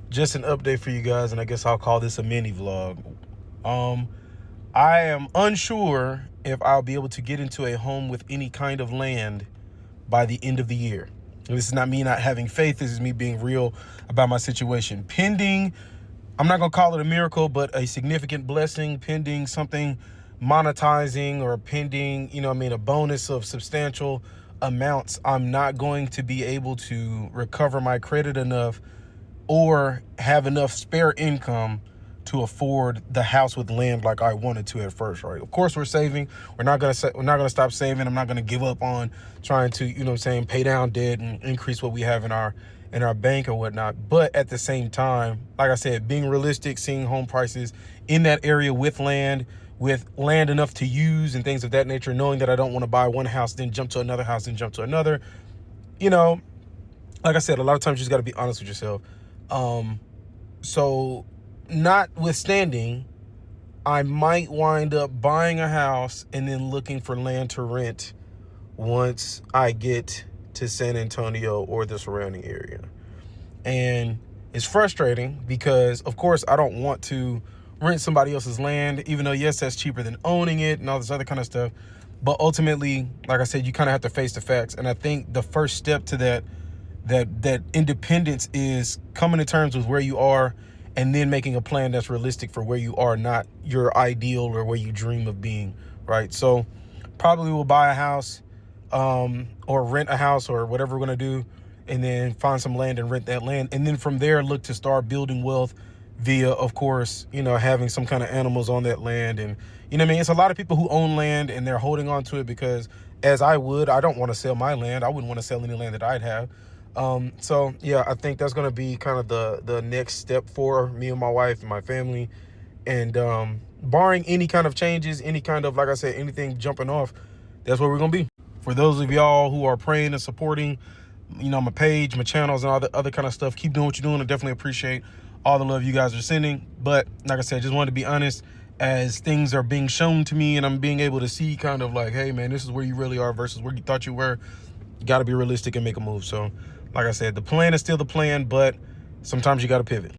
just an update for you guys, and I guess I'll call this a mini vlog. I am unsure if I'll be able to get into a home with any kind of land by the end of the year. And this is not me not having faith. This is me being real about my situation. Pending, I'm not going to call it a miracle, but a significant blessing, pending something monetizing, or pending, a bonus of substantial amounts, I'm not going to be able to recover my credit enough or have enough spare income to afford the house with land like I wanted to at first, right? Of course, we're saving. We're not gonna stop saving. I'm not gonna give up on trying to, pay down debt and increase what we have in our bank or whatnot. But at the same time, like I said, being realistic, seeing home prices in that area with land enough to use and things of that nature, knowing that I don't want to buy one house, then jump to another house, then jump to another. Like I said, a lot of times you just got to be honest with yourself. So notwithstanding, I might wind up buying a house and then looking for land to rent once I get to San Antonio or the surrounding area. And it's frustrating because, of course, I don't want to rent somebody else's land, even though, yes, that's cheaper than owning it and all this other kind of stuff. But ultimately, like I said, you kind of have to face the facts. And I think the first step to that independence is coming to terms with where you are and then making a plan that's realistic for where you are, not your ideal or where you dream of being, right? So probably we'll buy a house or rent a house or whatever we're going to do, and then find some land and rent that land. And then from there, look to start building wealth via, of course, having some kind of animals on that land. And, it's a lot of people who own land and they're holding on to it because, as I don't want to sell my land. I wouldn't want to sell any land that I'd have. So yeah, I think that's going to be kind of the next step for me and my wife and my family. And, barring any kind of changes, any kind of, like I said, anything jumping off, that's where we're going to be. For those of y'all who are praying and supporting, my page, my channels, and all the other kind of stuff, keep doing what you're doing. I definitely appreciate all the love you guys are sending. But like I said, just wanted to be honest as things are being shown to me, and I'm being able to see kind of like, hey man, this is where you really are versus where you thought you were. You got to be realistic and make a move. So like I said, the plan is still the plan, but sometimes you got to pivot.